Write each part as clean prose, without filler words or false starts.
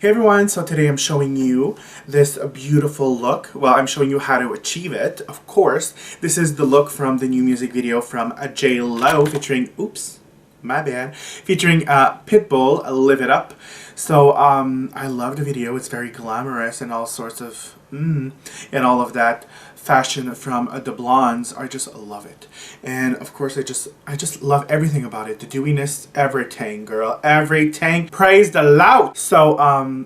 Hey everyone, so today I'm showing you this beautiful look. Well, I'm showing you how to achieve it, of course. This is the look from the new music video from J.Lo featuring, oops, my bad, featuring Pitbull, Live It Up. So, I love the video. It's very glamorous and all sorts of, and all of that fashion from the blondes. I just love it. And of course, I just love everything about it. The dewiness, everything, girl, everything. Praise the Lord. So,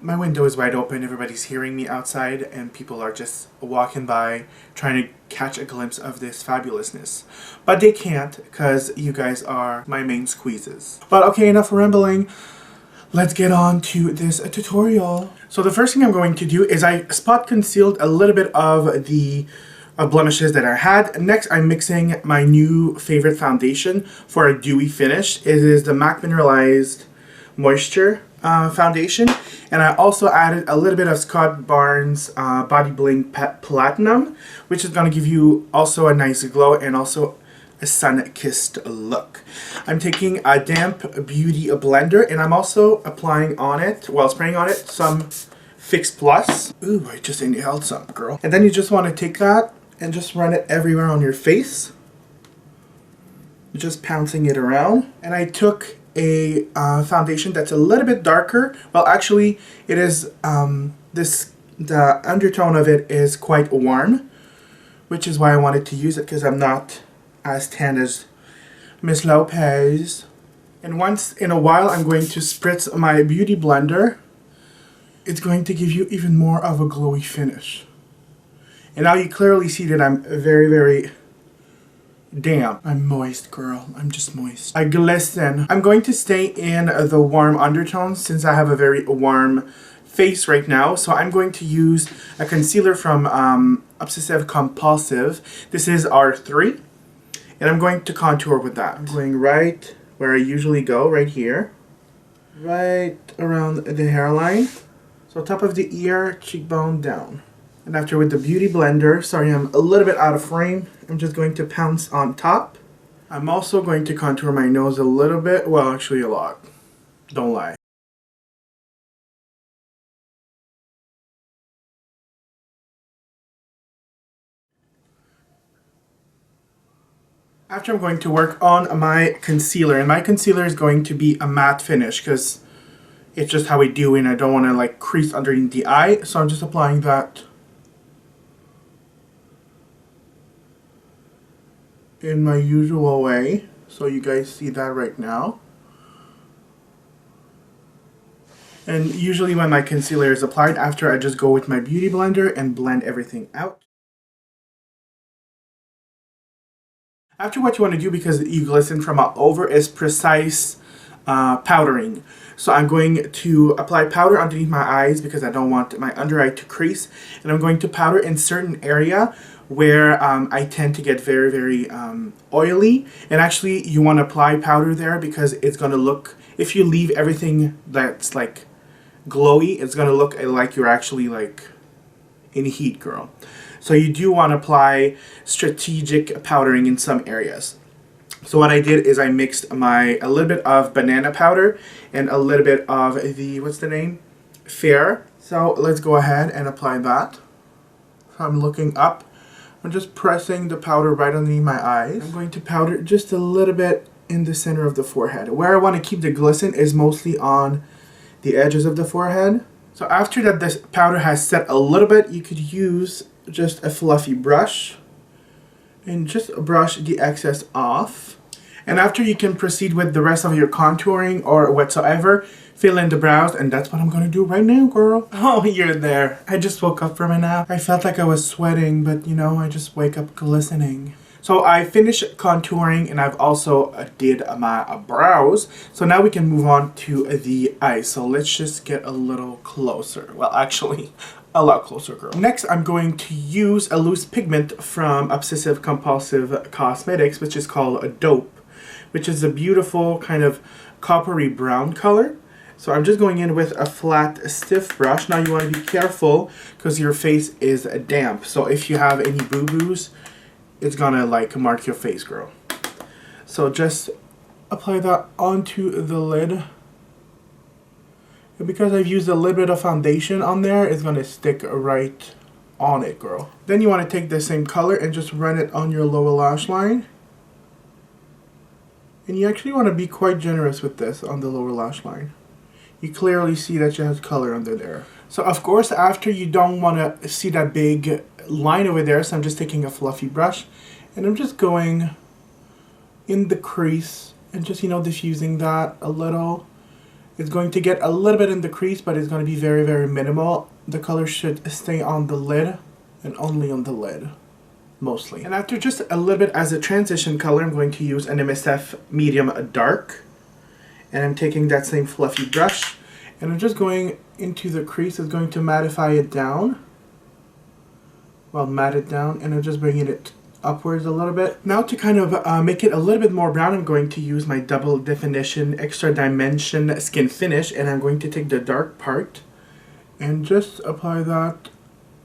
my window is wide open. Everybody's hearing me outside and people are just walking by trying to catch a glimpse of this fabulousness. But they can't because you guys are my main squeezes. But okay, enough rambling. Let's get on to this tutorial. So the first thing I'm going to do is I spot concealed a little bit of the blemishes that I had. Next, I'm mixing my new favorite foundation for a dewy finish. It is the M.A.C Mineralized Moisture foundation. And I also added a little bit of Scott Barnes Body Bling Platinum, which is going to give you also a nice glow and also a sun-kissed look. I'm taking a damp beauty blender and I'm also applying on it, while spraying on it, some Fix Plus. Ooh, I just inhaled some, girl. And then you just want to take that and just run it everywhere on your face. Just pouncing it around. And I took a foundation that's a little bit darker. Well, actually, it is, the undertone of it is quite warm, which is why I wanted to use it, because I'm not as tan as Miss Lopez. And once in a while I'm going to spritz my beauty blender. It's going to give you even more of a glowy finish. And now you clearly see that I'm very damp. I'm moist, girl. I'm just moist. I glisten. I'm going to stay in the warm undertones since I have a very warm face right now. So I'm going to use a concealer from Obsessive Compulsive. This is R3. And I'm going to contour with that. I'm going right where I usually go, right here. Right around the hairline. So top of the ear, cheekbone down. And after with the beauty blender, sorry I'm a little bit out of frame, I'm just going to pounce on top. I'm also going to contour my nose a little bit, well actually a lot. Don't lie. After I'm going to work on my concealer, and my concealer is going to be a matte finish because it's just how I do and I don't want to like crease underneath the eye, so I'm just applying that in my usual way, so you guys see that right now. And usually when my concealer is applied, after I just go with my beauty blender and blend everything out. After, what you want to do, because you glisten from all over, is precise powdering. So I'm going to apply powder underneath my eyes because I don't want my under eye to crease. And I'm going to powder in certain area where I tend to get very oily. And actually you want to apply powder there because it's going to look, if you leave everything that's like glowy, it's going to look like you're actually like in heat, girl. So you do want to apply strategic powdering in some areas. So what I did is I mixed a little bit of banana powder and a little bit of the, what's the name? Fair. So let's go ahead and apply that. So I'm looking up. I'm just pressing the powder right underneath my eyes. I'm going to powder just a little bit in the center of the forehead. Where I want to keep the glisten is mostly on the edges of the forehead. So after that this powder has set a little bit, you could use just a fluffy brush and just brush the excess off. And after, you can proceed with the rest of your contouring or whatsoever. Fill in the brows, and that's what I'm gonna do right now, girl. Oh, you're there. I just woke up from a nap. I felt like I was sweating, but you know, I just wake up glistening. So I finished contouring and I've also did my brows. So now we can move on to the eyes. So let's just get a little closer. Well, actually, a lot closer, girl. Next, I'm going to use a loose pigment from Obsessive Compulsive Cosmetics, which is called a Dope, which is a beautiful kind of coppery brown color. So I'm just going in with a flat, stiff brush. Now you want to be careful because your face is damp. So if you have any boo-boos, it's gonna like mark your face, girl. So just apply that onto the lid. And because I've used a little bit of foundation on there, it's going to stick right on it, girl. Then you want to take the same color and just run it on your lower lash line. And you actually want to be quite generous with this on the lower lash line. You clearly see that she has color under there. So of course, after you don't want to see that big line over there, so I'm just taking a fluffy brush and I'm just going in the crease and just, you know, diffusing that a little. It's going to get a little bit in the crease, but it's going to be very, very minimal. The color should stay on the lid and only on the lid, mostly. And after just a little bit as a transition color, I'm going to use an MSF medium dark. And I'm taking that same fluffy brush and I'm just going into the crease. It's going to mattify it down. Well, matte it down, and I'm just bringing it upwards a little bit. Now to kind of make it a little bit more brown, I'm going to use my double definition extra dimension skin finish, and I'm going to take the dark part and just apply that.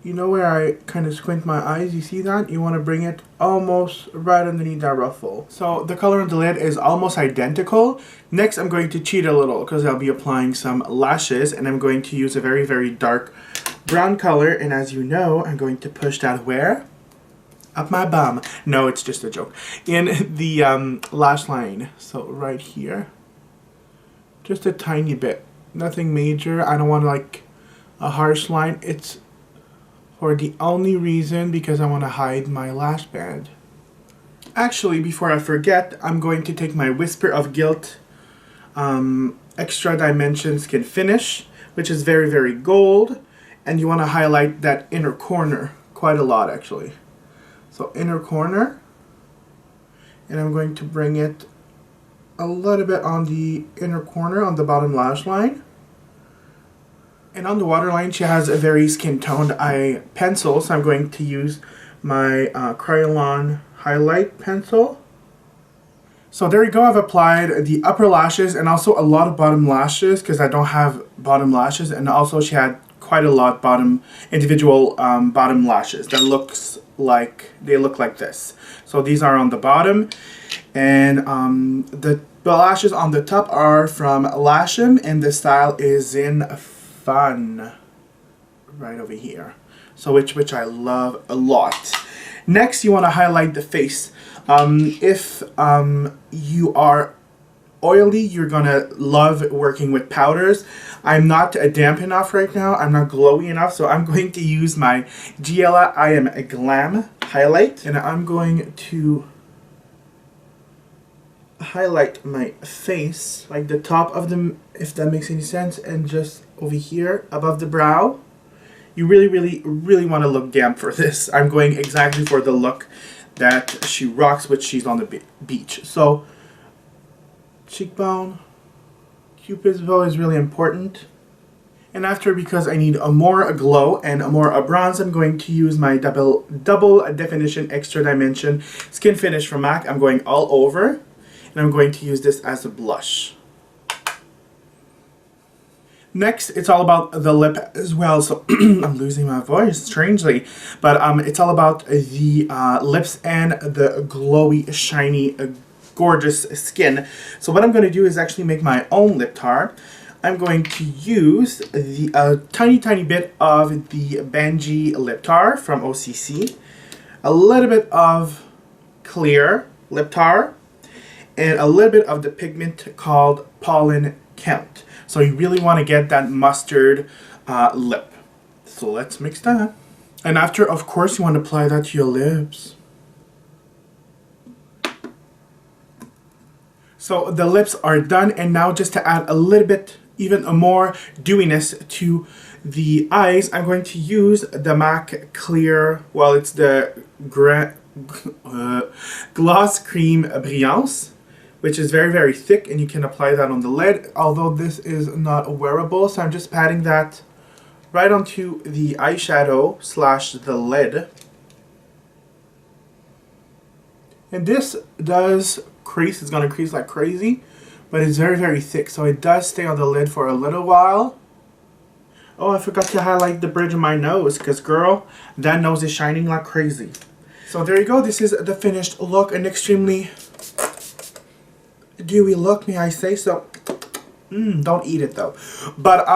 You know where I kind of squint my eyes, you see that? You want to bring it almost right underneath that ruffle. So the color on the lid is almost identical. Next I'm going to cheat a little because I'll be applying some lashes, and I'm going to use a very, very dark brown color, and as you know, I'm going to push that where? Up my bum. No, it's just a joke. In the lash line. So right here. Just a tiny bit. Nothing major. I don't want like a harsh line. It's for the only reason because I want to hide my lash band. Actually, before I forget, I'm going to take my Whisper of Guilt extra dimension skin finish, which is very, very gold, and you want to highlight that inner corner quite a lot actually. So inner corner, and I'm going to bring it a little bit on the inner corner on the bottom lash line. And on the waterline, she has a very skin-toned eye pencil, so I'm going to use my Crayon highlight pencil. So there you go, I've applied the upper lashes and also a lot of bottom lashes because I don't have bottom lashes, and also she had quite a lot individual bottom lashes that they look like this. So these are on the bottom, and the lashes on the top are from Lash'em, and the style is in Fun, right over here. So which I love a lot. Next, you want to highlight the face. If you are oily, you're gonna love working with powders. I'm not damp enough right now. I'm not glowy enough, so I'm going to use my J.Lo I Am Glam highlight, and I'm going to highlight my face, like the top of them, if that makes any sense, and just over here above the brow. You really, really, really want to look damp for this. I'm going exactly for the look that she rocks when she's on the beach. So cheekbone, cupid's bow is really important. And after, because I need a more glow and a more bronze, I'm going to use my double definition extra dimension skin finish from M.A.C. I'm going all over, and I'm going to use this as a blush. Next, it's all about the lip as well. So I'm losing my voice strangely, but it's all about the lips and the glowy, shiny, gorgeous skin. So what I'm going to do is actually make my own lip tar. I'm going to use the tiny bit of the Banjee lip tar from O.C.C, a little bit of clear lip tar, and a little bit of the pigment called Pollencount. So you really want to get that mustard lip. So let's mix that. And after, of course, you want to apply that to your lips. So the lips are done, and now just to add a little bit, even more dewiness to the eyes, I'm going to use the M.A.C Clear, well, it's the Gloss Cream Brillance, which is very, very thick, and you can apply that on the lid, although this is not wearable, so I'm just patting that right onto the eyeshadow / the lid. And this does crease, it's going to crease like crazy, but it's very, very thick, so it does stay on the lid for a little while. Oh, I forgot to highlight the bridge of my nose, because girl, that nose is shining like crazy. So there you go, this is the finished look, an extremely dewy look, may I say so. Don't eat it though. But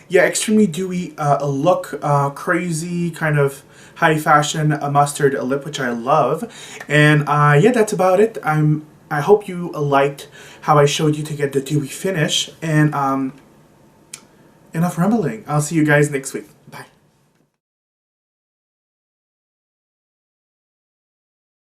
yeah, extremely dewy look, crazy kind of high fashion mustard lip, which I love. And yeah, that's about it. I hope you liked how I showed you to get the dewy finish. And enough rambling. I'll see you guys next week.